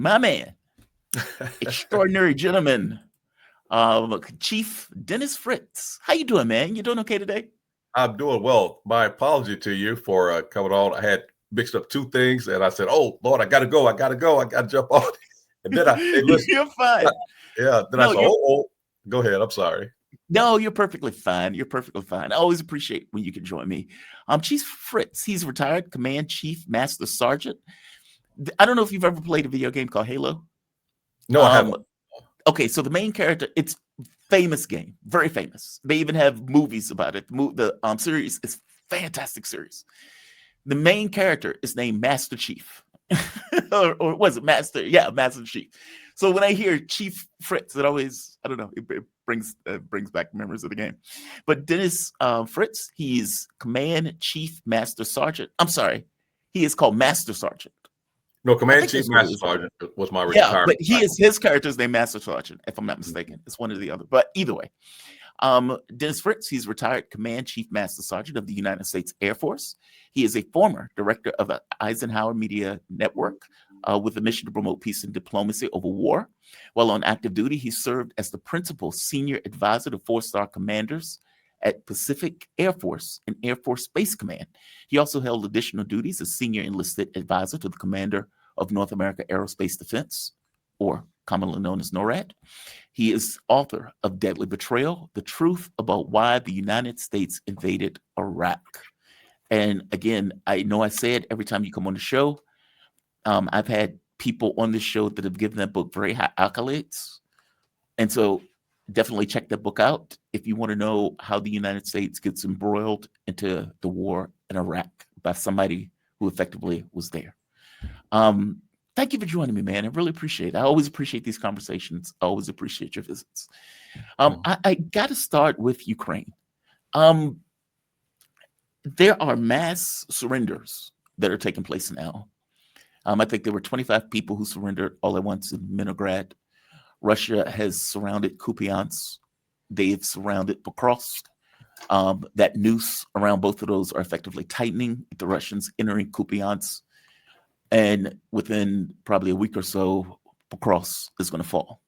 My man, extraordinary gentleman, Chief Dennis Fritz. How you doing, man? You doing okay today? I'm doing well. My apology to you for coming on. I had mixed up two things, and I said, "Oh Lord, I gotta go. I gotta go. I gotta jump on." And then hey, listen, You're fine. yeah. Then I No, said, you're "Oh, go ahead. I'm sorry." no, you're perfectly fine. You're perfectly fine. I always appreciate when you can join me. Chief Fritz. He's retired Command Chief Master Sergeant. I don't know if you've ever played a video game called Halo. No, I Um, haven't. okay, so the main character, it's famous game, very famous. They even have movies about it. The series is fantastic series. The main character is named Master Chief, or was it Master? Yeah, Master Chief. So when I hear Chief Fritz, it always, I don't know, it brings back memories of the game. But Dennis Fritz, he's Command Chief Master Sergeant. I'm sorry, he is called Master Sergeant. No, I Command think Chief that's what it Master is. Sergeant was my Yeah, but retirement title. his character's named Master Sergeant, if I'm not mistaken. It's one or the other. But either way, Dennis Fritz, he's retired Command Chief Master Sergeant of the United States Air Force. He is a former director of the Eisenhower Media Network with a mission to promote peace and diplomacy over war. While on active duty, he served as the principal senior advisor to four-star commanders at Pacific Air Force and Air Force Space Command. He also held additional duties as senior enlisted advisor to the commander of North America Aerospace Defense, or commonly known as NORAD. He is author of Deadly Betrayal, The Truth About Why the United States Invaded Iraq. And again, I know I say it every time you come on the show. I've had people on this show that have given that book very high accolades. And so definitely check that book out if you want to know how the United States gets embroiled into the war in Iraq by somebody who effectively was there. Thank you for joining me, man. I really appreciate it. I always appreciate these conversations. I always appreciate your visits. I got to start with Ukraine. There are mass surrenders that are taking place now. I think there were 25 people who surrendered all at once in Minograd. Russia has surrounded Kupiansk. They've surrounded Pokrovsk. That noose around both of those are effectively tightening. The Russians entering Kupiansk. And within probably a week or so, Pokrovsk is going to fall.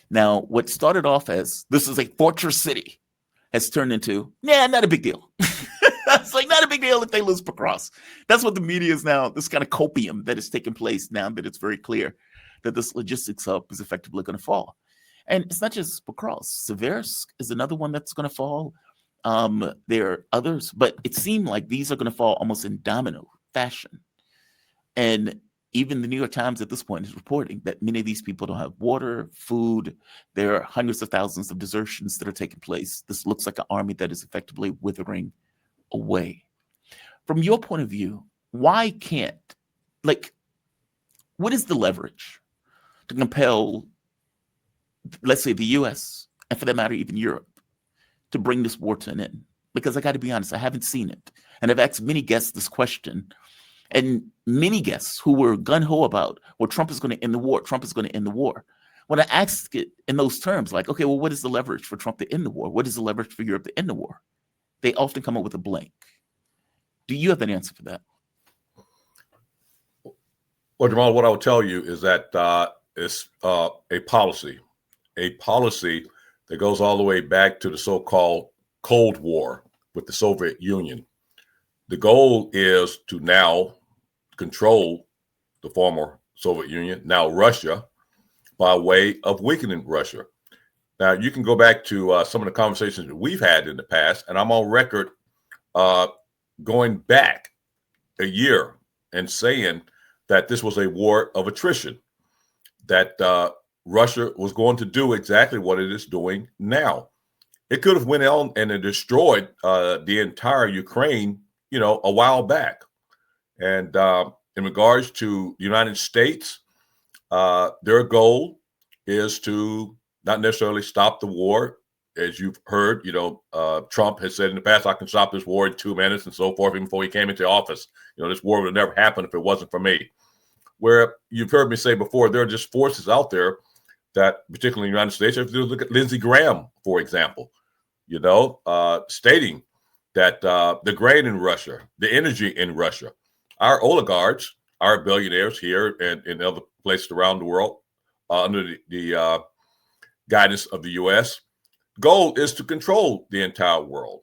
Now, what started off as this is a fortress city has turned into, not a big deal. It's like not a big deal if they lose Pokrovsk. That's what the media is now, this kind of copium that is taking place now that it's very clear that this logistics hub is effectively going to fall. And it's not just Pokrovsk. Seversk is another one that's going to fall. There are others, but it seemed like these are going to fall almost in domino fashion. And even the New York Times at this point is reporting that many of these people don't have water, food. There are hundreds of thousands of desertions that are taking place. This looks like an army that is effectively withering away. From your point of view, why can't, what is the leverage to compel, let's say, the US, and for that matter, even Europe, to bring this war to an end? Because I got to be honest, I haven't seen it. And I've asked many guests this question. And many guests who were gung-ho about, well, Trump is going to end the war. Trump is going to end the war. When I ask it in those terms, like, okay, well, what is the leverage for Trump to end the war? What is the leverage for Europe to end the war? They often come up with a blank. Do you have an answer for that? Well, Jamal, what I will tell you is that it's a policy that goes all the way back to the so-called Cold War with the Soviet Union. The goal is to now control the former Soviet Union, now Russia, by way of weakening Russia. Now, you can go back to some of the conversations that we've had in the past, and I'm on record going back a year and saying that this was a war of attrition, that Russia was going to do exactly what it is doing now. It could have went on and it destroyed the entire Ukraine, a while back. And in regards to the United States, their goal is to not necessarily stop the war. As you've heard, Trump has said in the past, I can stop this war in 2 minutes and so forth, even before he came into office. This war would have never happened if it wasn't for me. Where you've heard me say before, there are just forces out there that, particularly in the United States, if you look at Lindsey Graham, for example, stating that the grain in Russia, the energy in Russia, our oligarchs our billionaires here and in other places around the world under the guidance of the U.S. Goal is to control the entire world.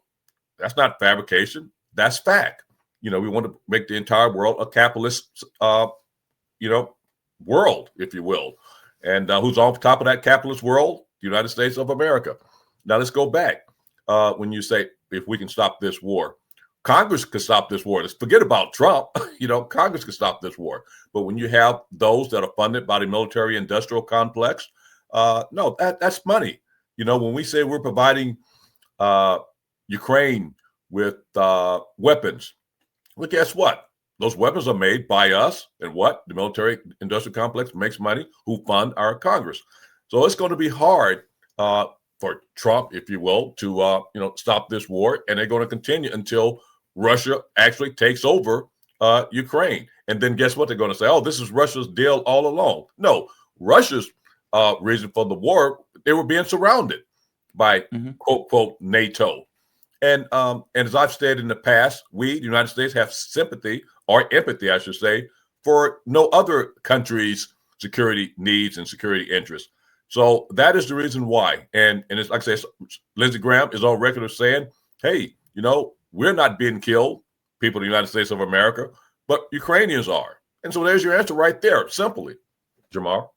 That's not fabrication. That's fact. We want to make the entire world a capitalist, world, if you will. And who's on top of that capitalist world? The United States of America. Now let's go back. When you say, if we can stop this war, Congress can stop this war. Let's forget about Trump. Congress can stop this war. But when you have those that are funded by the military industrial complex, no, that's money. When we say we're providing Ukraine with weapons, well, guess what? Those weapons are made by us, and what? The military industrial complex makes money, who fund our Congress. So it's going to be hard for Trump, if you will, to stop this war, and they're going to continue until Russia actually takes over Ukraine. And then guess what? They're going to say, oh, this is Russia's deal all along. No, Russia's reason for the war, they were being surrounded by quote, quote, NATO. And as I've stated in the past, we, the United States, have sympathy or empathy, I should say, for no other country's security needs and security interests. So that is the reason why. And it's like I say, Lindsey Graham is on record of saying, hey, we're not being killed, people in the United States of America, but Ukrainians are. And so there's your answer right there, simply, Jamar.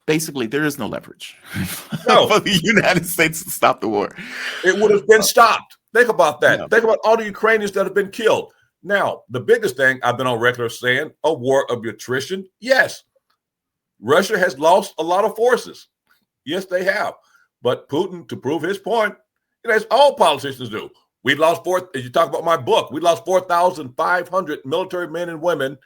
Basically, there is no leverage No. for the United States to stop the war. It would have been stopped. Think about that. Yeah. Think about all the Ukrainians that have been killed. Now, the biggest thing I've been on record of saying, a war of attrition. Yes, Russia has lost a lot of forces. Yes, they have. But Putin, to prove his point, as all politicians do, we lost as you talk about my book, we lost 4,500 military men and women,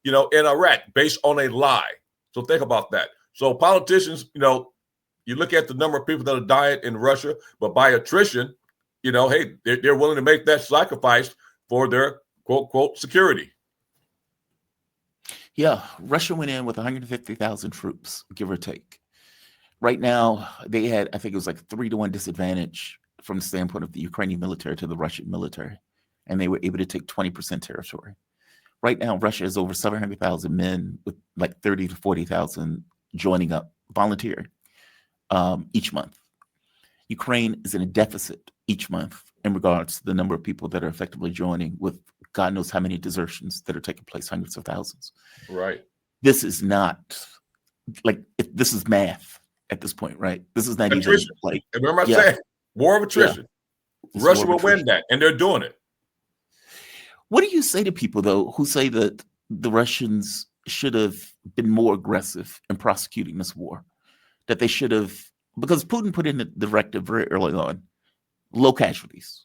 in Iraq based on a lie. So think about that. So politicians, you look at the number of people that are dying in Russia, but by attrition, hey, they're willing to make that sacrifice for their quote, quote, security. Yeah, Russia went in with 150,000 troops, give or take. Right now, they had, I think it was like 3-1 disadvantage from the standpoint of the Ukrainian military to the Russian military, and they were able to take 20% territory. Right now, Russia has over 700,000 men with like 30 to 40,000 joining up, volunteering each month. Ukraine is in a deficit each month in regards to the number of people that are effectively joining, with God knows how many desertions that are taking place, hundreds of thousands. Right. This is not this is math at this point, right? This is not attrition. Even like, remember I said, war of attrition. Yeah. Russia will win that, and they're doing it. What do you say to people, though, who say that the Russians should have been more aggressive in prosecuting this war? That they should have, because Putin put in the directive very early on, low casualties.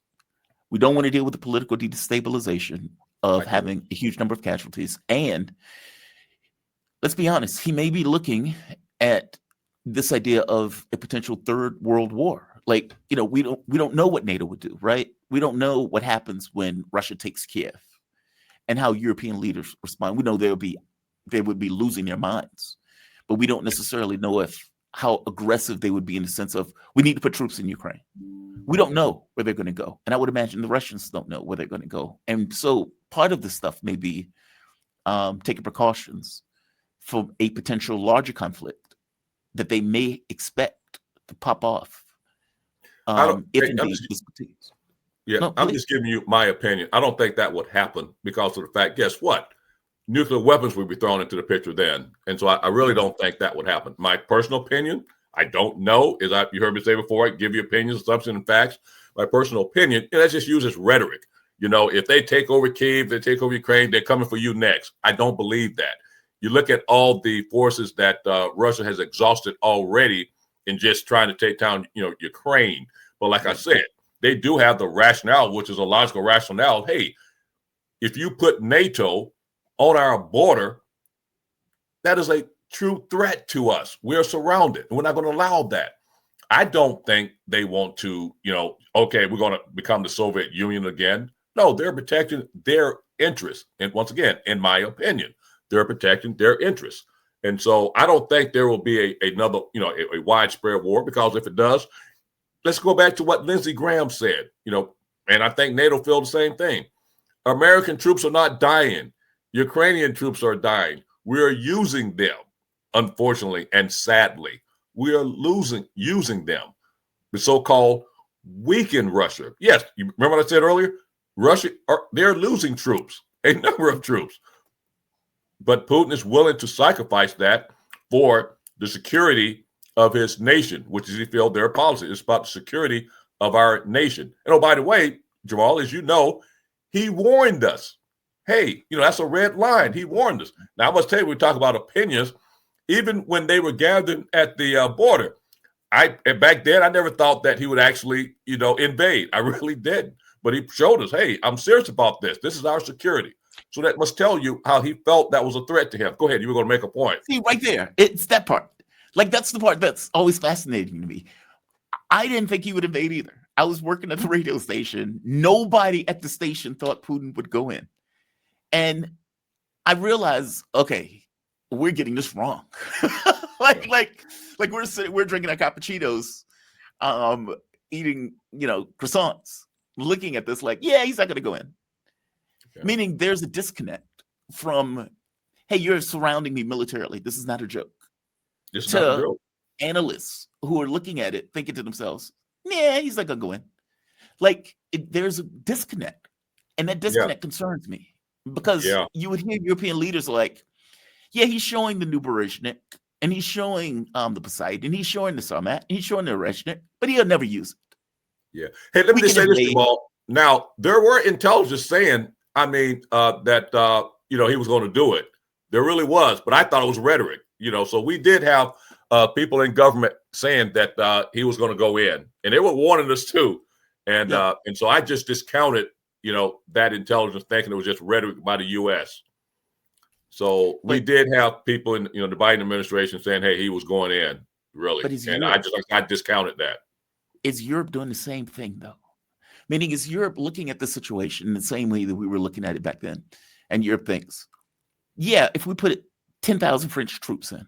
We don't want to deal with the political destabilization of having a huge number of casualties. And let's be honest, he may be looking at this idea of a potential third world war. Like, we don't know what NATO would do, right? We don't know what happens when Russia takes Kiev and how European leaders respond. We know they would be losing their minds, but we don't necessarily know how aggressive they would be in the sense of, we need to put troops in Ukraine. We don't know where they're going to go. And I would imagine the Russians don't know where they're going to go. And so part of this stuff may be taking precautions for a potential larger conflict that they may expect to pop off if indeed this continues. Yeah, no, I'm just giving you my opinion. I don't think that would happen because of the fact, guess what? Nuclear weapons would be thrown into the picture then. And so I really don't think that would happen. My personal opinion, I don't know. You heard me say before, I give you opinions, substance, and facts. My personal opinion, let's just use as rhetoric. If they take over Kyiv, they take over Ukraine, they're coming for you next. I don't believe that. You look at all the forces that Russia has exhausted already in just trying to take down, Ukraine. But like I said, they do have the rationale, which is a logical rationale. Hey, if you put NATO on our border, that is a true threat to us. We're surrounded, and we're not going to allow that. I don't think they want to, okay, we're going to become the Soviet Union again. No, they're protecting their interests. And once again, in my opinion, they're protecting their interests. And so I don't think there will be another, a widespread war, because if it does, let's go back to what Lindsey Graham said, and I think NATO feels the same thing. American troops are not dying Ukrainian troops are dying. We are using them, unfortunately and sadly. We are using them. The so-called weaken Russia. Yes, you remember what I said earlier? They're losing troops, a number of troops. But Putin is willing to sacrifice that for the security of his nation, which is, he feels, their policy. It's about the security of our nation. And oh, by the way, Jamal, as you know, he warned us. Hey, that's a red line. He warned us. Now, I must tell you, we talk about opinions. Even when they were gathered at the border, back then, I never thought that he would actually, invade. I really didn't. But he showed us, hey, I'm serious about this. This is our security. So that must tell you how he felt that was a threat to him. Go ahead. You were going to make a point. See, right there. It's that part. Like, that's the part that's always fascinating to me. I didn't think he would invade either. I was working at the radio station. Nobody at the station thought Putin would go in. And I realized, okay, we're getting this wrong. like we're drinking our cappuccinos, eating, croissants, looking at this like, yeah, he's not going to go in. Okay. Meaning there's a disconnect from, hey, you're surrounding me militarily. This is not a joke. It's not a joke. Analysts who are looking at it, thinking to themselves, yeah, he's not going to go in. Like, there's a disconnect. And that disconnect concerns me. Because you would hear European leaders like, yeah, he's showing the new Berezhnik, and he's showing the Poseidon, he's showing the Sarmat, and he's showing the Oreshnik, but he'll never use it. Yeah. Hey, let me just say this, Jamal. Now, there were intelligence saying, that, he was going to do it. There really was, but I thought it was rhetoric, So we did have people in government saying that he was going to go in, and they were warning us too. And so I just discounted that intelligence, thinking it was just rhetoric by the U.S. So we did have people in, the Biden administration saying, hey, he was going in, really. And I discounted that. Is Europe doing the same thing, though? Meaning, is Europe looking at the situation in the same way that we were looking at it back then? And Europe thinks, yeah, if we put 10,000 French troops in,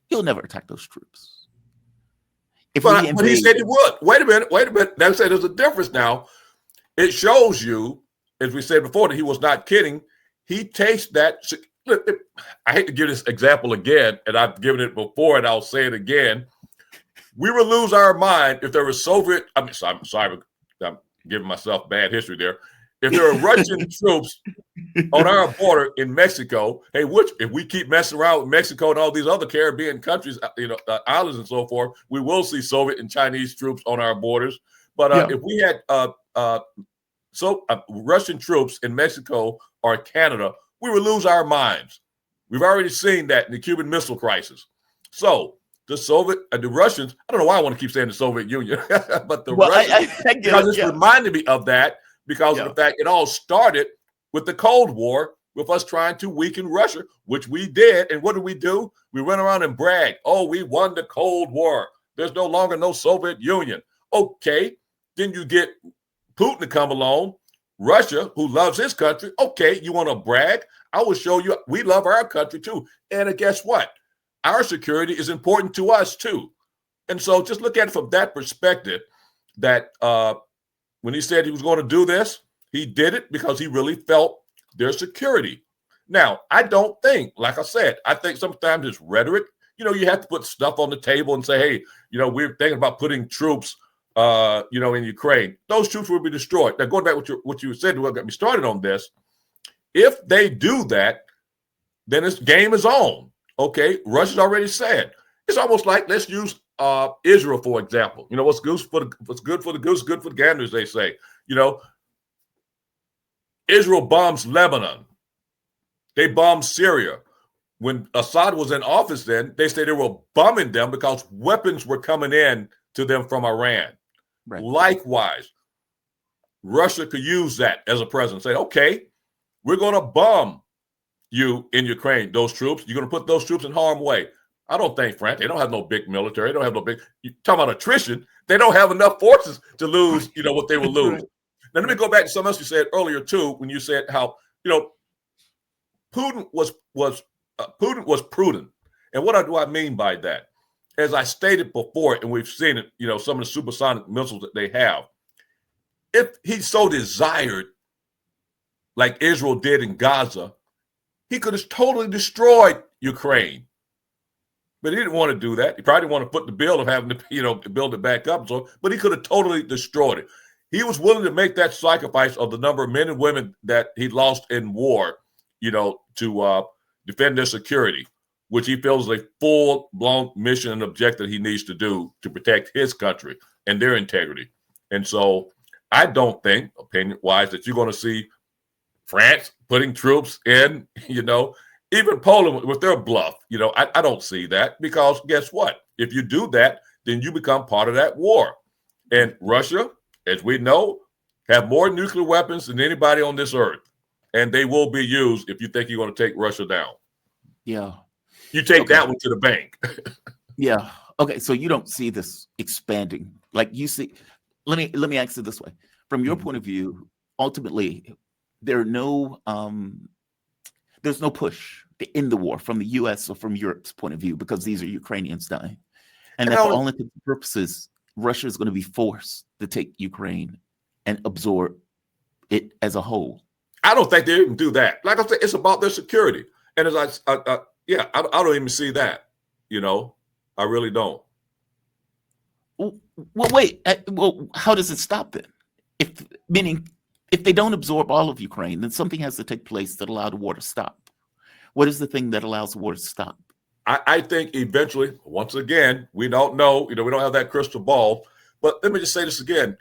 he'll never attack those troops. But he said he would. Wait a minute. That's say there's a difference now. It shows you, as we said before, that he was not kidding. He takes that. Look, I hate to give this example again, and I've given it before, and I'll say it again. We would lose our mind if there were Soviet. I'm sorry, I'm giving myself bad history there. If there were Russian troops on our border in Mexico, hey, if we keep messing around with Mexico and all these other Caribbean countries, islands and so forth, we will see Soviet and Chinese troops on our borders. But if we had Russian troops in Mexico or Canada, we would lose our minds. We've already seen that in the Cuban Missile Crisis. So the Russians, I don't know why I want to keep saying the Soviet Union, but Russians, because it's reminded me of that because of the fact it all started with the Cold War, with us trying to weaken Russia, which we did. And what did we do? We went around and bragged, oh, we won the Cold War. There's no longer no Soviet Union. Okay, then you get Putin to come along, Russia, who loves his country. Okay, you want to brag? I will show you we love our country too. And guess what? Our security is important to us too. And so just look at it from that perspective, that when he said he was going to do this, he did it because he really felt their security. Now, I don't think, like I said, I think sometimes it's rhetoric. You have to put stuff on the table and say, hey, we're thinking about putting troops in Ukraine. Those troops will be destroyed. Now, going back to what you said, what got me started on this, if they do that, then this game is on. Okay, Russia's already said. It's almost like, let's use Israel, for example. What's good for the goose, good for the gander, as they say. Israel bombs Lebanon. They bombed Syria. When Assad was in office then, they said they were bombing them because weapons were coming in to them from Iran. Right. Likewise, Russia could use that as a precedent. Say, okay, we're going to bomb you in Ukraine, those troops. You're going to put those troops in harm's way. I don't think, Frank, they don't have no big military. They don't have no big, you talking about attrition. They don't have enough forces to lose, what they will lose. Now, let me go back to something else you said earlier, too, when you said how, Putin was prudent. And what do I mean by that? As I stated before, and we've seen it, some of the supersonic missiles that they have, if he so desired, like Israel did in Gaza, he could have totally destroyed Ukraine. But he didn't want to do that. He probably didn't want to put the bill of having to, build it back up. So, but he could have totally destroyed it. He was willing to make that sacrifice of the number of men and women that he lost in war, to defend their security, which he feels is a full-blown mission and objective he needs to do to protect his country and their integrity. And so I don't think, opinion-wise, that you're going to see France putting troops in, even Poland with their bluff. I don't see that, because guess what? If you do that, then you become part of that war. And Russia, as we know, have more nuclear weapons than anybody on this earth. And they will be used if you think you're going to take Russia down. Yeah. You take that one to the bank. Yeah. Okay. So you don't see this expanding like you see. Let me ask it this way. From your point of view, ultimately, there's no push to end the war from the U.S. or from Europe's point of view, because these are Ukrainians dying. And that for all intents and purposes, Russia is going to be forced to take Ukraine and absorb it as a whole. I don't think they even do that. Like I said, it's about their security. And as I don't even see that. I really don't. Well, wait. Well, how does it stop then? If they don't absorb all of Ukraine, then something has to take place that allows the war to stop. What is the thing that allows the war to stop? I think eventually, once again, we don't know. We don't have that crystal ball. But let me just say this again,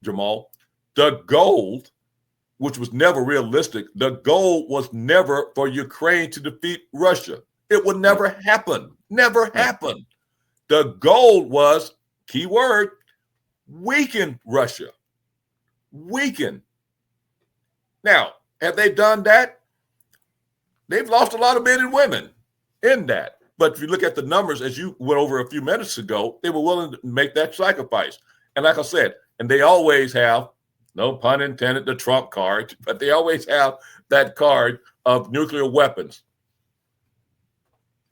Jamal. The goal, which was never realistic, the goal was never for Ukraine to defeat Russia. It would never happen. Never happen. The goal was, key word, weaken Russia. Weaken. Now, have they done that? They've lost a lot of men and women in that. But if you look at the numbers, as you went over a few minutes ago, they were willing to make that sacrifice. And like I said, and they always have, no pun intended, the Trump card, but they always have that card of nuclear weapons.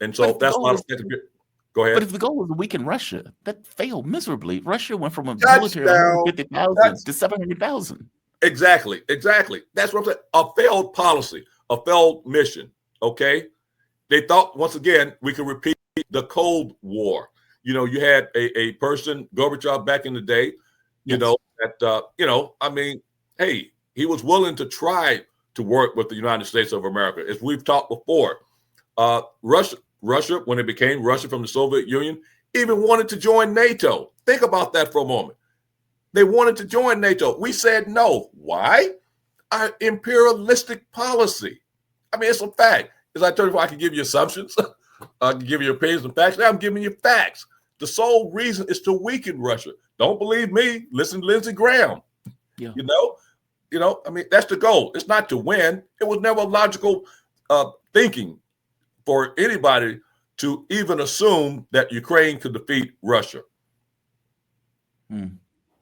And so that's why I think. Go ahead. But if the goal was to weaken Russia, that failed miserably. Russia went from a military of 150,000 to 700,000. Exactly. That's what I'm saying. A failed policy, a failed mission. Okay. They thought, once again, we could repeat the Cold War. You had a person, Gorbachev, back in the day, hey, he was willing to try to work with the United States of America. As we've talked before, Russia, when it became Russia from the Soviet Union, even wanted to join NATO. Think about that for a moment. They wanted to join NATO. We said no. Why? Our imperialistic policy. I mean, it's a fact. As I told you, I can give you assumptions. I can give you opinions and facts. Now I'm giving you facts. The sole reason is to weaken Russia. Don't believe me? Listen to Lindsey Graham. Yeah. I mean, that's the goal. It's not to win. It was never logical thinking for anybody to even assume that Ukraine could defeat Russia.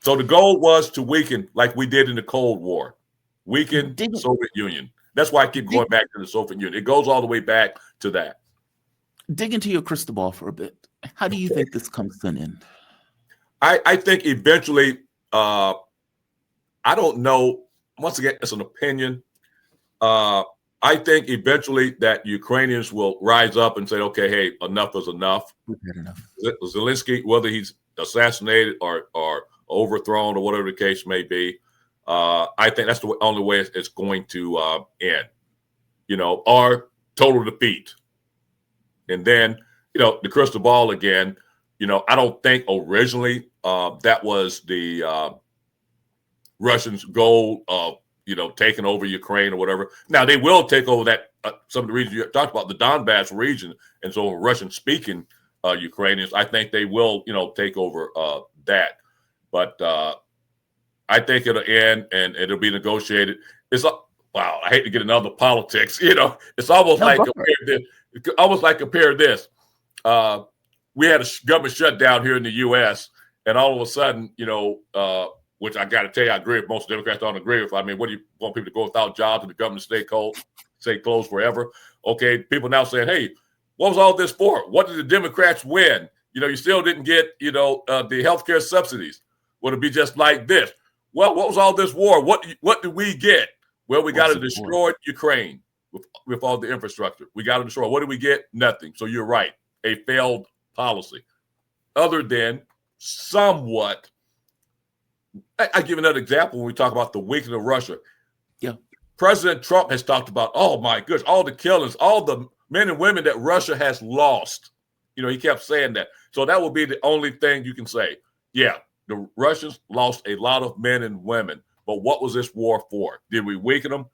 So the goal was to weaken, like we did in the Cold War, weaken the Soviet Union. That's why I keep going back to the Soviet Union. It goes all the way back to that. Dig into your crystal ball for a bit. How do you think this comes to an end? I think eventually, I don't know. Once again, it's an opinion. I think eventually that Ukrainians will rise up and say, okay, hey, enough is enough. Zelensky, whether he's assassinated or overthrown or whatever the case may be, I think that's the only way it's going to end, or total defeat. And then, the crystal ball again, I don't think originally that was the Russians' goal of, taking over Ukraine or whatever. Now, they will take over that, some of the regions you talked about, the Donbass region, and so Russian-speaking Ukrainians, I think they will, take over that. But I think it'll end and it'll be negotiated. Wow, I hate to get into other politics. It's almost compare this. We had a government shutdown here in the U.S., and all of a sudden, which I got to tell you, I agree with most Democrats don't agree with. I mean, what do you want people to go without jobs and the government stay closed forever? Okay, people now saying, hey, what was all this for? What did the Democrats win? You still didn't get, the healthcare subsidies. Would it be just like this? Well, what was all this war? What did we get? Well, we got to destroy Ukraine. with all the infrastructure. We got to destroy. What did we get? Nothing. So you're right. A failed policy. Other than somewhat, I give another example when we talk about the weakening of Russia. Yeah. President Trump has talked about, oh my goodness, all the killings, all the men and women that Russia has lost. He kept saying that. So that would be the only thing you can say. Yeah, the Russians lost a lot of men and women. But what was this war for? Did we weaken them?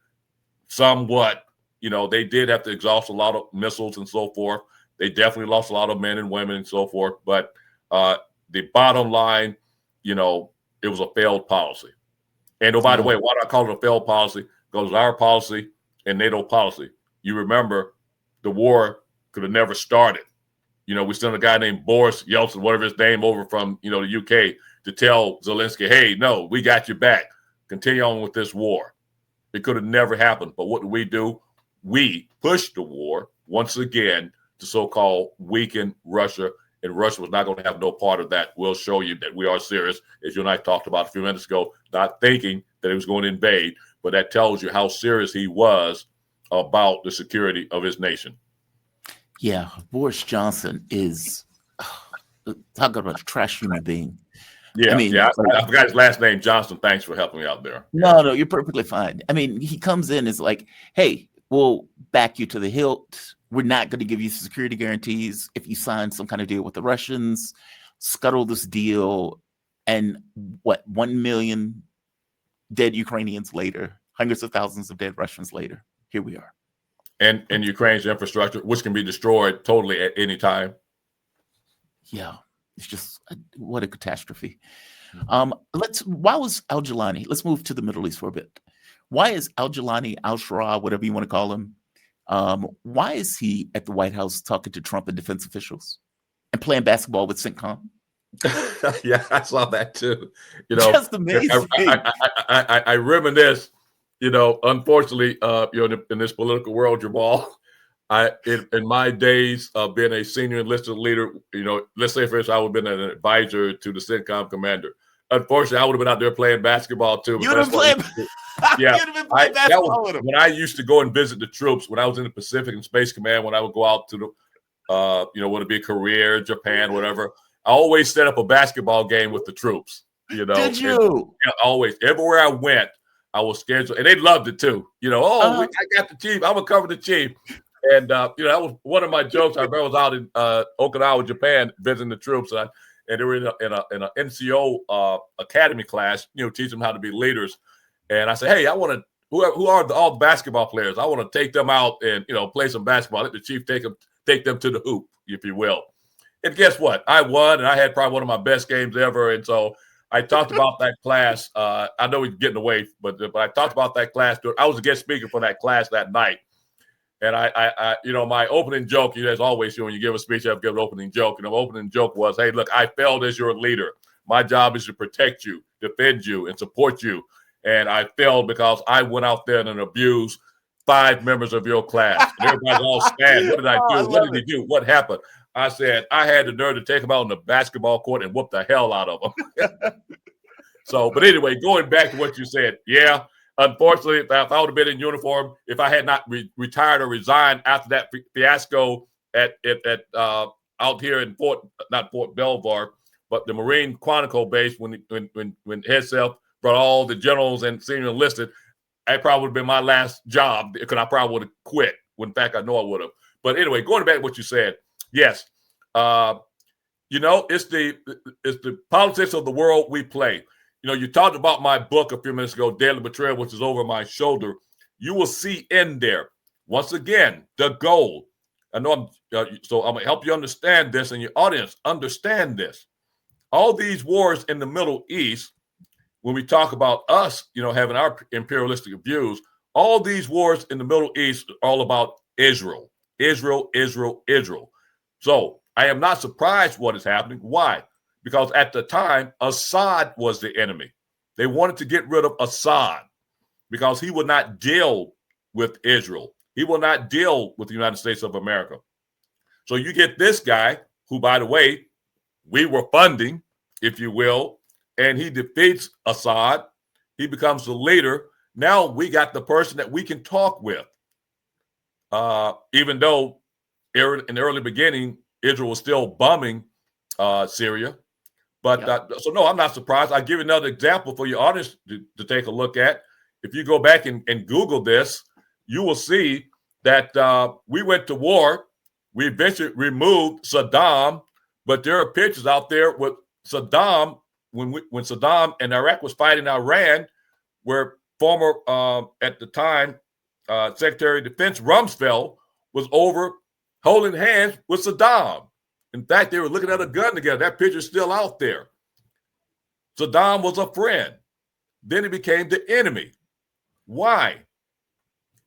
Somewhat. They did have to exhaust a lot of missiles and so forth. They definitely lost a lot of men and women and so forth. But the bottom line, it was a failed policy. And oh, by the way, why do I call it a failed policy? Because our policy and NATO policy. You remember the war could have never started. We sent a guy named Boris Yeltsin, whatever his name, over from, the UK to tell Zelensky, hey, no, we got you back. Continue on with this war. It could have never happened. But what do? We pushed the war once again to so-called weaken Russia, and Russia was not going to have no part of that. We'll show you that we are serious, as you and I talked about a few minutes ago, not thinking that he was going to invade, but that tells you how serious he was about the security of his nation. Yeah, Boris Johnson is talk about a trash human being. Yeah, I forgot his last name, Johnson. Thanks for helping me out there. No, you're perfectly fine. He comes in as like, hey, we'll back you to the hilt. We're not going to give you security guarantees if you sign some kind of deal with the Russians. Scuttle this deal, and 1 million dead Ukrainians later, hundreds of thousands of dead Russians later, here we are. And Ukraine's infrastructure, which can be destroyed totally at any time. Yeah, it's just what a catastrophe. Why was al-Jilani? Let's move to the Middle East for a bit. Why is al-Jilani, al-Shara, whatever you want to call him, why is he at the White House talking to Trump and defense officials and playing basketball with CENTCOM? Yeah, I saw that too. Just amazing. I reminisce. Unfortunately, in this political world, Jamal, in my days of being a senior enlisted leader, let's say for instance, I would have been an advisor to the CENTCOM commander. Unfortunately, I would have been out there playing basketball too. You'd have played. Yeah, that was when I used to go and visit the troops when I was in the Pacific and Space Command. When I would go out to the, would it be Korea, Japan, whatever. I always set up a basketball game with the troops. Did you? Always, everywhere I went, I was scheduled, and they loved it too. I got the chief. I'm gonna cover the chief, and that was one of my jokes. I remember I was out in Okinawa, Japan, visiting the troops, and they were in a NCO academy class, teach them how to be leaders. And I said, hey, I want to. Who are all the basketball players? I want to take them out and play some basketball. Let the chief take them to the hoop, if you will. And guess what? I won, and I had probably one of my best games ever. And so I talked about that class. I know we're getting away, but I talked about that class. I was a guest speaker for that class that night. And I my opening joke, as always, when you give a speech, you have to give an opening joke. And the opening joke was, hey, look, I failed as your leader. My job is to protect you, defend you, and support you. And I failed because I went out there and abused 5 members of your class. And everybody's all stand. What did I do? What did he do? What happened? I said, I had the nerve to take him out on the basketball court and whoop the hell out of him. But anyway, going back to what you said, yeah, unfortunately, if I would have been in uniform, if I had not retired or resigned after that fiasco at out here in not Fort Belvoir, but the Marine Quantico base when Headself brought all the generals and senior enlisted, that probably would have been my last job because I probably would have quit. In fact, I know I would have. But anyway, going back to what you said, yes, it's the politics of the world we play. You talked about my book a few minutes ago, Deadly Betrayal, which is over my shoulder. You will see in there, once again, the goal. I know so I'm going to help you understand this and your audience understand this. All these wars in the Middle East, when we talk about us, having our imperialistic views, all these wars in the Middle East are all about Israel. Israel, Israel, Israel. So I am not surprised what is happening. Why? Because at the time, Assad was the enemy. They wanted to get rid of Assad because he would not deal with Israel. He will not deal with the United States of America. So you get this guy who, by the way, we were funding, if you will, and he defeats Assad. He becomes the leader. Now we got the person that we can talk with. even though in the early beginning, Israel was still bombing Syria. But so, no, I'm not surprised. I'll give you another example for your audience to take a look at. If you go back and Google this, you will see that we went to war. We eventually removed Saddam, but there are pictures out there with Saddam when Saddam and Iraq was fighting Iran, where former, at the time, Secretary of Defense Rumsfeld was over holding hands with Saddam. In fact, they were looking at a gun together. That picture's still out there. Saddam was a friend. Then he became the enemy. Why?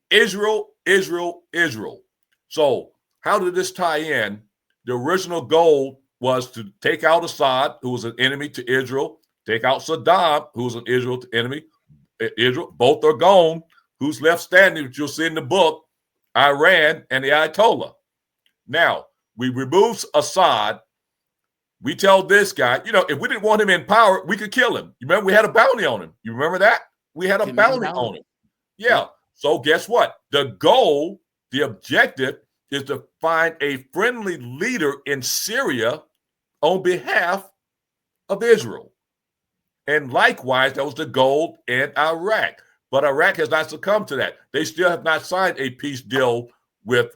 Israel, Israel, Israel. So how did this tie in? The original goal was to take out Assad, who was an enemy to Israel, take out Saddam, who was an enemy. Israel, both are gone. Who's left standing, which you'll see in the book, Iran and the Ayatollah. Now, we removed Assad. We tell this guy, if we didn't want him in power, we could kill him. You remember we had a bounty on him. You remember that? We had a bounty on him. Yeah. So guess what? The goal, the objective is to find a friendly leader in Syria on behalf of Israel. And likewise, that was the goal in Iraq. But Iraq has not succumbed to that. They still have not signed a peace deal with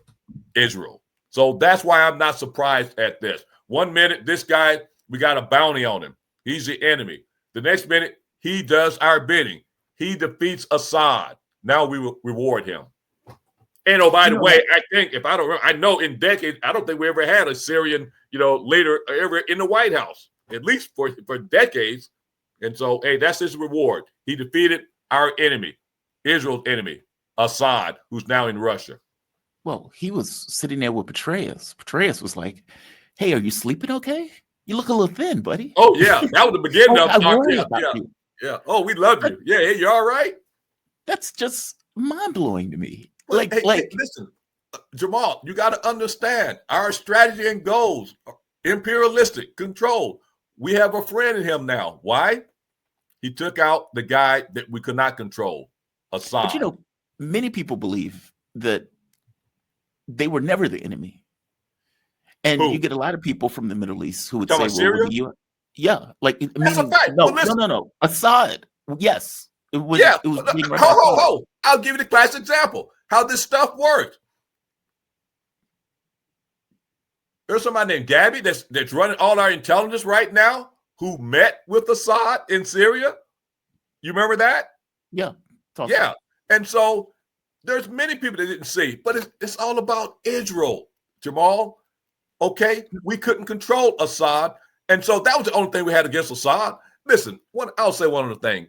Israel. So that's why I'm not surprised at this. 1 minute, this guy, we got a bounty on him. He's the enemy. The next minute, he does our bidding. He defeats Assad. Now we will reward him. And by the way, I think, if I don't remember, I know in decades, I don't think we ever had a Syrian, leader ever in the White House, at least for decades. And so, hey, that's his reward. He defeated our enemy, Israel's enemy, Assad, who's now in Russia. Well, he was sitting there with Petraeus. Petraeus was like, "Hey, are you sleeping okay? You look a little thin, buddy." Oh, yeah. That was the beginning of you. Yeah. Oh, we love you. Yeah. Hey, you all right? That's just mind-blowing to me. Well, hey, listen, Jamal, you got to understand our strategy and goals are imperialistic control. We have a friend in him now. Why? He took out the guy that we could not control, Assad. But many people believe that they were never the enemy. And you get a lot of people from the Middle East who would say, Syria? Yeah, like that's a fact. No. Assad, yes. It was being I'll give you the classic example how this stuff works. There's somebody named Gabby that's running all our intelligence right now who met with Assad in Syria. You remember that? Yeah. Yeah. And so there's many people that didn't see, but it's all about Israel, Jamal. Okay? We couldn't control Assad. And so that was the only thing we had against Assad. Listen, I'll say one other thing.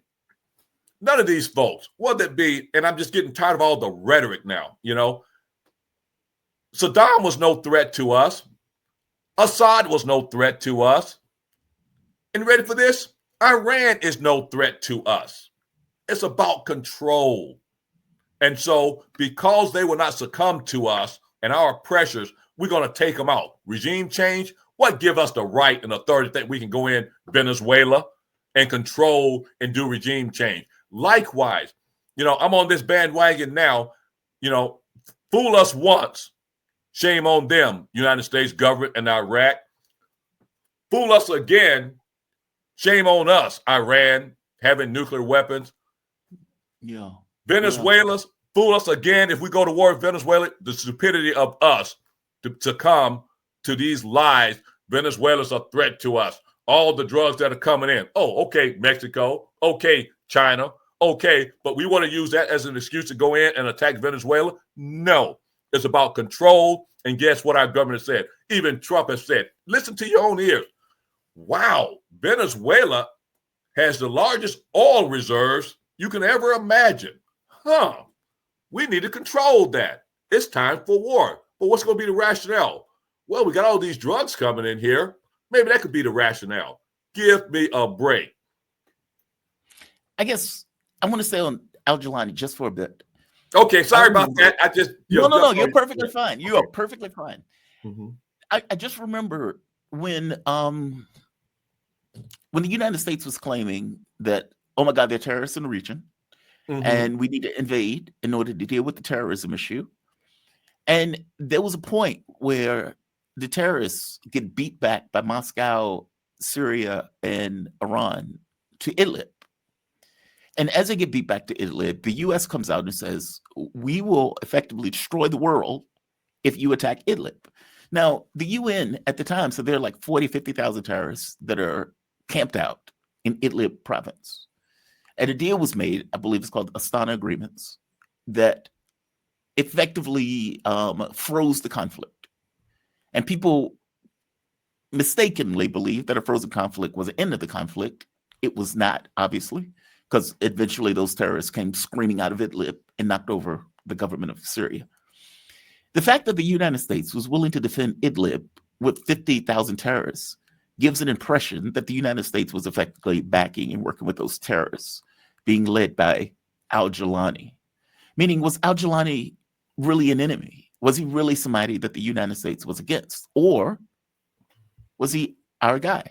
None of these folks, whether it be, and I'm just getting tired of all the rhetoric now, Saddam was no threat to us. Assad was no threat to us. And ready for this? Iran is no threat to us. It's about control. And so because they will not succumb to us and our pressures, we're going to take them out. Regime change, what give us the right and authority that we can go in Venezuela and control and do regime change? Likewise, I'm on this bandwagon now, fool us once. Shame on them, United States government and Iraq. Fool us again. Shame on us, Iran, having nuclear weapons. Yeah. Venezuela's fool us again. If we go to war with Venezuela, the stupidity of us to come to these lies. Venezuela's a threat to us. All the drugs that are coming in. Oh, okay, Mexico. Okay, China. Okay, but we want to use that as an excuse to go in and attack Venezuela? No. It's about control. And guess what our government said? Even Trump has said, listen to your own ears. Wow, Venezuela has the largest oil reserves you can ever imagine. We need to control that. It's time for war. But what's going to be the rationale? Well, we got all these drugs coming in here. Maybe that could be the rationale. Give me a break. I guess I want to stay on Al-Jilani just for a bit. Okay, sorry about that. I just no, you're perfectly fine. You are perfectly fine. Mm-hmm. I just remember when the United States was claiming that, oh my God, they're terrorists in the region, and we need to invade in order to deal with the terrorism issue. And there was a point where the terrorists get beat back by Moscow, Syria, and Iran to Idlib. And as they get beat back to Idlib, the US comes out and says, we will effectively destroy the world if you attack Idlib. Now, the UN at the time, so there are like 40, 50,000 terrorists that are camped out in Idlib province. And a deal was made, I believe it's called Astana Agreements, that effectively froze the conflict. And people mistakenly believed that a frozen conflict was the end of the conflict. It was not, obviously, because eventually those terrorists came screaming out of Idlib and knocked over the government of Syria. The fact that the United States was willing to defend Idlib with 50,000 terrorists gives an impression that the United States was effectively backing and working with those terrorists, being led by al-Jilani. Meaning, was al-Jilani really an enemy? Was he really somebody that the United States was against? Or was he our guy?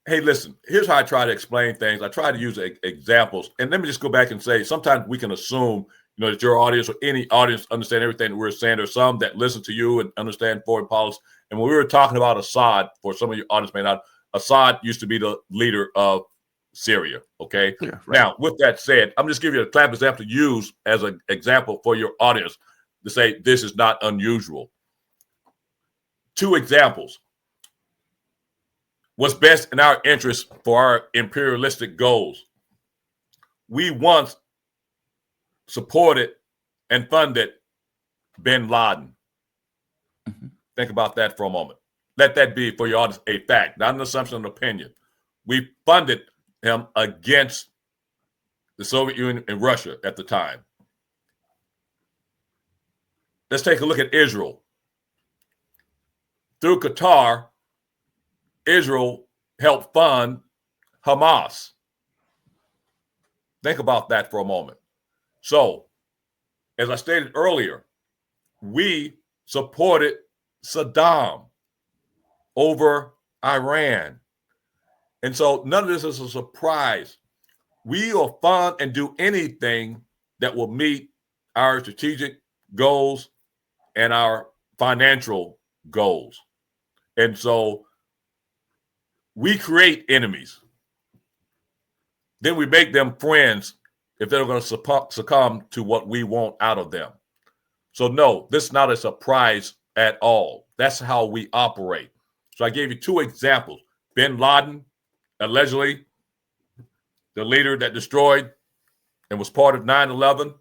Hey, listen, here's how I try to explain things. I try to use examples. And let me just go back and say, sometimes we can assume, that your audience or any audience understand everything that we're saying. There's some that listen to you and understand foreign policy. And when we were talking about Assad, for some of your audience may not, Assad used to be the leader of Syria, okay? Yeah, right. Now, with that said, I'm just giving you a clap example to use as an example for your audience to say this is not unusual. 2 examples. What's best in our interest for our imperialistic goals? We once supported and funded bin Laden. Mm-hmm. Think about that for a moment. Let that be for your audience a fact, not an assumption, an opinion. We funded him against the Soviet Union and Russia at the time. Let's take a look at Israel. Through Qatar, Israel helped fund Hamas. Think about that for a moment. So, as I stated earlier, we supported Saddam over Iran. And so none of this is a surprise. We will fund and do anything that will meet our strategic goals and our financial goals. And so we create enemies. Then we make them friends if they're going to succumb to what we want out of them. So no, this is not a surprise at all. That's how we operate. So I gave you 2 examples. Bin Laden, allegedly the leader that destroyed and was part of 9/11.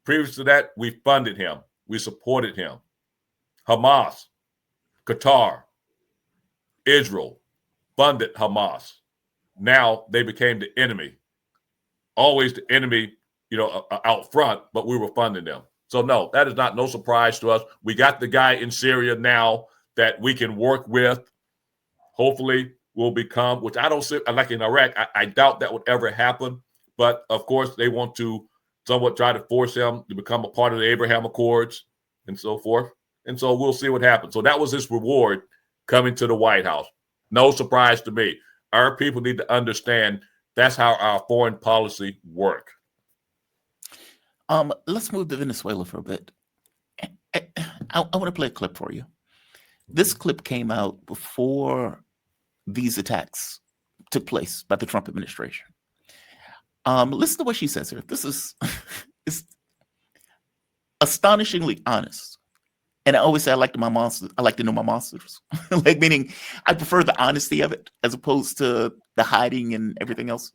Previous to that, we funded him. We supported him. Hamas, Qatar, Israel funded Hamas. Now they became the enemy. Always the enemy, out front, but we were funding them. So no, that is no surprise to us. We got the guy in Syria now that we can work with. Hopefully will become, which I don't see, like in Iraq, I doubt that would ever happen. But of course, they want to somewhat try to force him to become a part of the Abraham Accords and so forth. And so we'll see what happens. So that was his reward coming to the White House. No surprise to me. Our people need to understand that's how our foreign policy work. Let's move to Venezuela for a bit. I want to play a clip for you. This clip came out before these attacks took place by the Trump administration. Listen to what she says here. This is it's astonishingly honest. And I always say I like to know my monsters. Like, meaning I prefer the honesty of it as opposed to the hiding and everything else.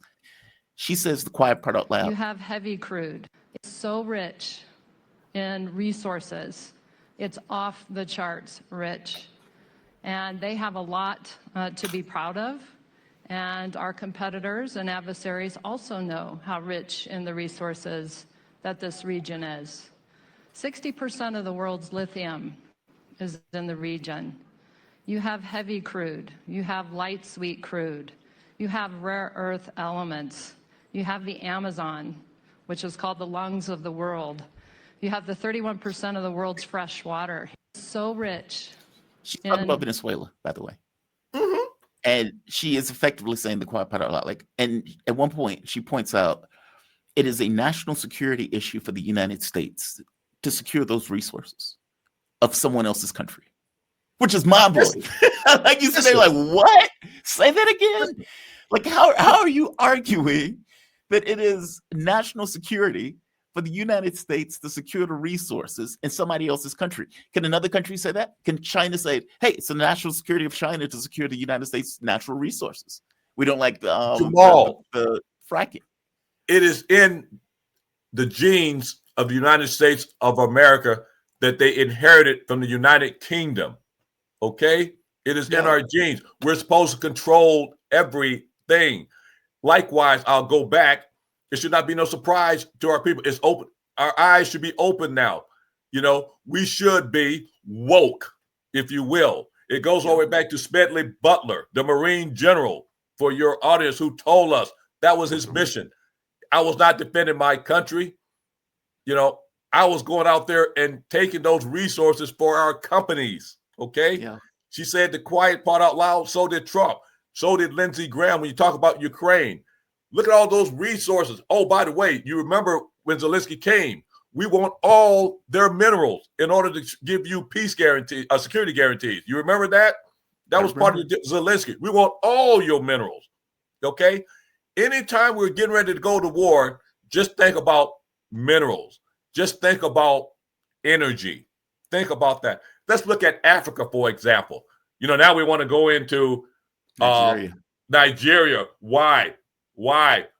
She says the quiet part out loud. You have heavy crude. It's so rich in resources. It's off the charts rich. And they have a lot to be proud of. And our competitors and adversaries also know how rich in the resources that this region is. 60% of the world's lithium is in the region. You have heavy crude. You have light sweet crude. You have rare earth elements. You have the Amazon, which is called the lungs of the world. You have the 31% of the world's fresh water. It's so rich. She's talking about Venezuela, by the way. Mm-hmm. And she is effectively saying the quiet part out loud. Like, and at one point, she points out it is a national security issue for the United States to to secure those resources of someone else's country, which is mind blowing. Like you said, they're like, what? Say that again? Like, how are you arguing that it is national security for the United States to secure the resources in somebody else's country? Can another country say that? Can China say, hey, it's the national security of China to secure the United States natural resources? We don't like the fracking. It is in the genes of the United States of America that they inherited from the United Kingdom. Okay? It is in our genes. We're supposed to control everything. Likewise, I'll go back. It should not be no surprise to our people. It's open. Our eyes should be open now. You know, we should be woke, if you will. It goes all the way back to Smedley Butler, the Marine general, for your audience, who told us that was his mission. I was not defending my country. You know, I was going out there and taking those resources for our companies. Okay. Yeah. She said the quiet part out loud. So did Trump. So did Lindsey Graham. When you talk about Ukraine, look at all those resources. Oh, by the way, you remember when Zelensky came, we want all their minerals in order to give you peace guarantee, security guarantees. You remember that? That was part of Zelensky. We want all your minerals. Okay. Anytime we're getting ready to go to war, just think about minerals. Just think about energy. Think about that. Let's look at Africa, for example. You know, now we want to go into Nigeria. Why?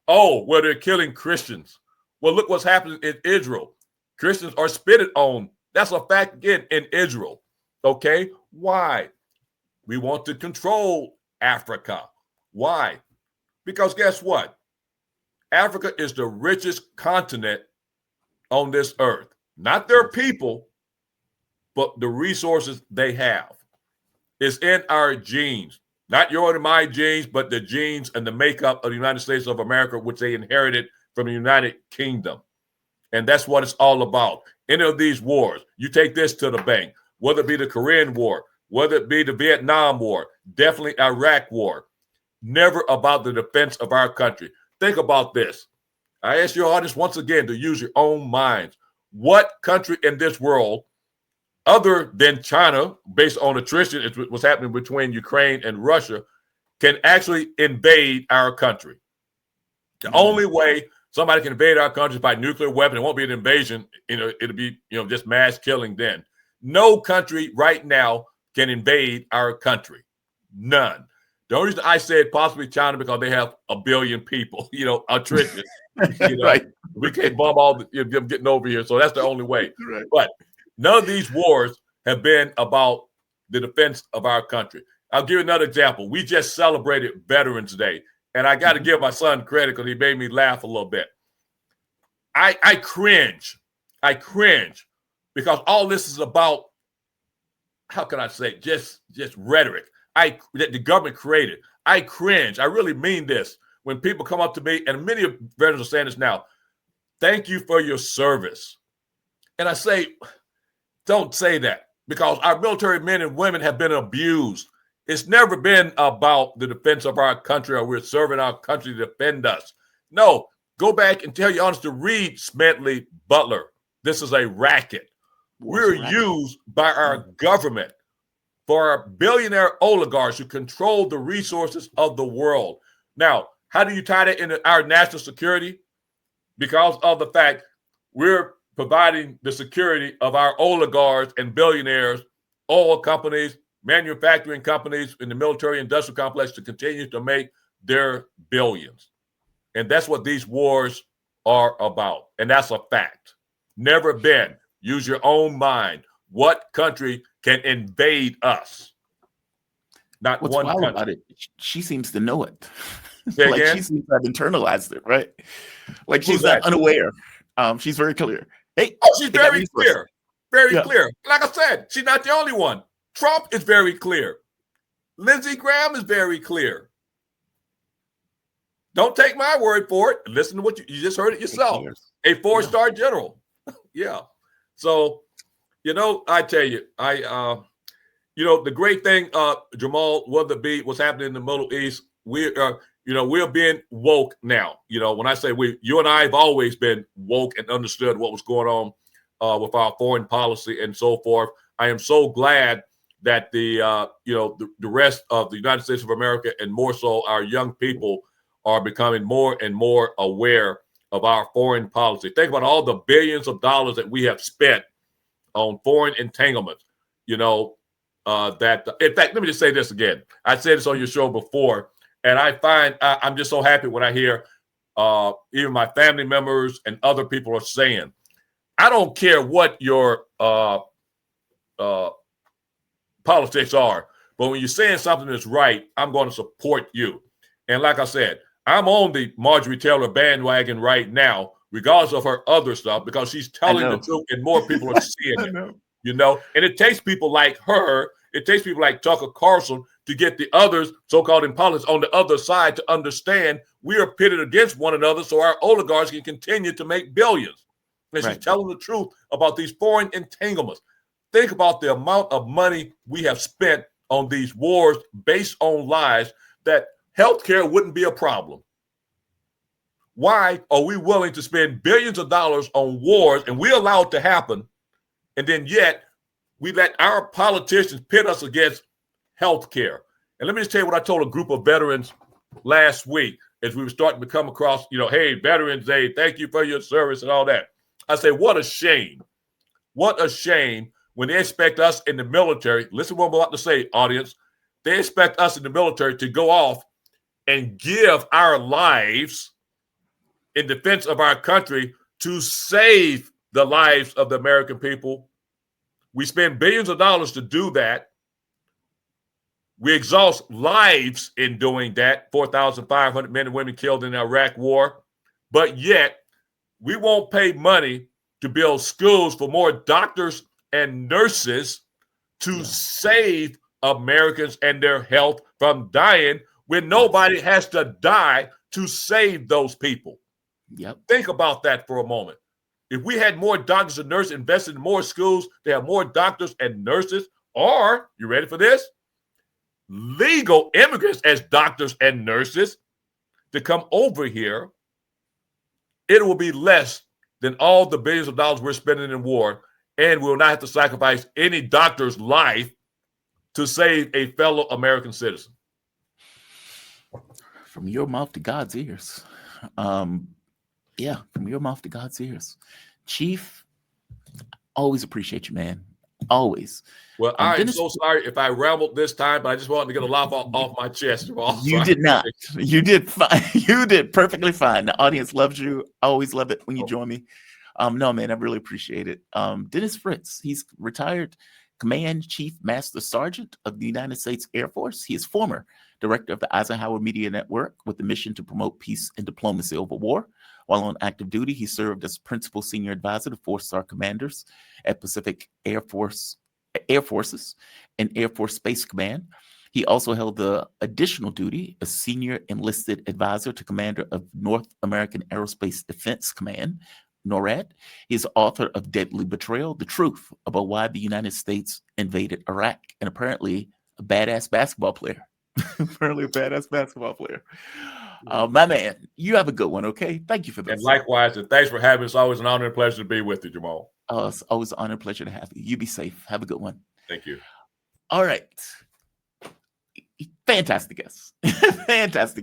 Oh, well, they're killing Christians. Well, look what's happening in Israel. Christians are spitted on. That's a fact again in Israel. Okay? Why? We want to control Africa. Why? Because guess what? Africa is the richest continent on this earth. Not their people, but the resources they have. It's in our genes. Not your and my genes, but the genes and the makeup of the United States of America, which they inherited from the United Kingdom. And that's what it's all about. Any of these wars, you take this to the bank, whether it be the Korean War, whether it be the Vietnam War, definitely Iraq War, never about the defense of our country. Think about this. I ask your audience once again to use your own minds. What country in this world, other than China, based on attrition, it's what's happening between Ukraine and Russia, can actually invade our country? The only way somebody can invade our country is by nuclear weapon. It won't be an invasion. You know, it'll be, just mass killing then. No country right now can invade our country. None. The only reason I said possibly China because they have 1 billion people, attrition. Right. We can't bomb all them getting over here. So that's the only way. Right. But none of these wars have been about the defense of our country. I'll give you another example. We just celebrated Veterans Day. And I got to give my son credit because he made me laugh a little bit. I cringe. I cringe because all this is about, how can I say, just rhetoric that the government created. I cringe. I really mean this. When people come up to me, and many of veterans are saying this now, thank you for your service. And I say, don't say that, because our military men and women have been abused. It's never been about the defense of our country or we're serving our country to defend us. No, go back and tell your audience to read Smedley Butler. This is a racket. We're used by our government for our billionaire oligarchs who control the resources of the world. Now, how do you tie that into our national security? Because of the fact we're providing the security of our oligarchs and billionaires, oil companies, manufacturing companies in the military industrial complex to continue to make their billions. And that's what these wars are about. And that's a fact. Never been. Use your own mind. What country can invade us? Not What's one wild country. about it, she seems to know it. Say Like again? she seems to have internalized it, right? Like Who's she's not that? unaware. She's very clear. Hey, Oh, she's they got very resources. clear. Very Yeah. clear. Like I said, she's not the only one. Trump is very clear. Lindsey Graham is very clear. Don't take my word for it. Listen to what you just heard it yourself. A 4-star general. Yeah. So, I tell you, the great thing, Jamal, whether it be what's happening in the Middle East, we're being woke now. When I say you and I have always been woke and understood what was going on. with our foreign policy and so forth. I am so glad that the rest of the United States of America, and more so our young people, are becoming more and more aware of our foreign policy. Think about all the billions of dollars that we have spent on foreign entanglements. That in fact, let me just say this again. I said this on your show before, and I find I'm just so happy when I hear even my family members and other people are saying, I don't care what your politics are, but when you're saying something that's right, I'm going to support you. And like I said, I'm on the Marjorie Taylor bandwagon right now, regardless of her other stuff, because she's telling the truth and more people are seeing it. And it takes people like her, it takes people like Tucker Carlson to get the others, so-called in politics, on the other side to understand we are pitted against one another so our oligarchs can continue to make billions. And she's telling the truth about these foreign entanglements. Think about the amount of money we have spent on these wars based on lies that healthcare wouldn't be a problem. Why are we willing to spend billions of dollars on wars, and we allow it to happen, and then yet we let our politicians pit us against healthcare? And let me just tell you what I told a group of veterans last week as we were starting to come across, hey, Veterans Day, thank you for your service and all that. I say, what a shame. What a shame when they expect us in the military, listen to what I'm about to say, audience, they expect us in the military to go off and give our lives in defense of our country to save the lives of the American people. We spend billions of dollars to do that. We exhaust lives in doing that, 4,500 men and women killed in the Iraq war, but yet we won't pay money to build schools for more doctors and nurses to save Americans and their health from dying when nobody has to die to save those people. Think about that for a moment. If we had more doctors and nurses, invested in more schools to have more doctors and nurses, or, you ready for this? Legal immigrants as doctors and nurses to come over here, it will be less than all the billions of dollars we're spending in war, and we'll not have to sacrifice any doctor's life to save a fellow American citizen. From your mouth to God's ears. From your mouth to God's ears. Chief, always appreciate you, man. Always. Well, I'm so sorry if I rambled this time, but I just wanted to get a lot off my chest. You did not. You did fine. You did perfectly fine. The audience loves you. I always love it when you join me. No, man, I really appreciate it. Dennis Fritz, he's retired Command Chief Master Sergeant of the United States Air Force. He is former director of the Eisenhower Media Network with the mission to promote peace and diplomacy over war. While on active duty, he served as principal senior advisor to 4-star commanders at Pacific Air Forces and Air Force Space Command. He also held the additional duty as senior enlisted advisor to commander of North American Aerospace Defense Command, NORAD. He is author of Deadly Betrayal, The Truth About Why the United States Invaded Iraq, and apparently a badass basketball player. My man, you have a good one, okay? Thank you for this. And likewise, and thanks for having us. It's always an honor and pleasure to be with you, Jamal. It's always an honor and pleasure to have you. You be safe. Have a good one. Thank you. All right. Fantastic guest. Fantastic.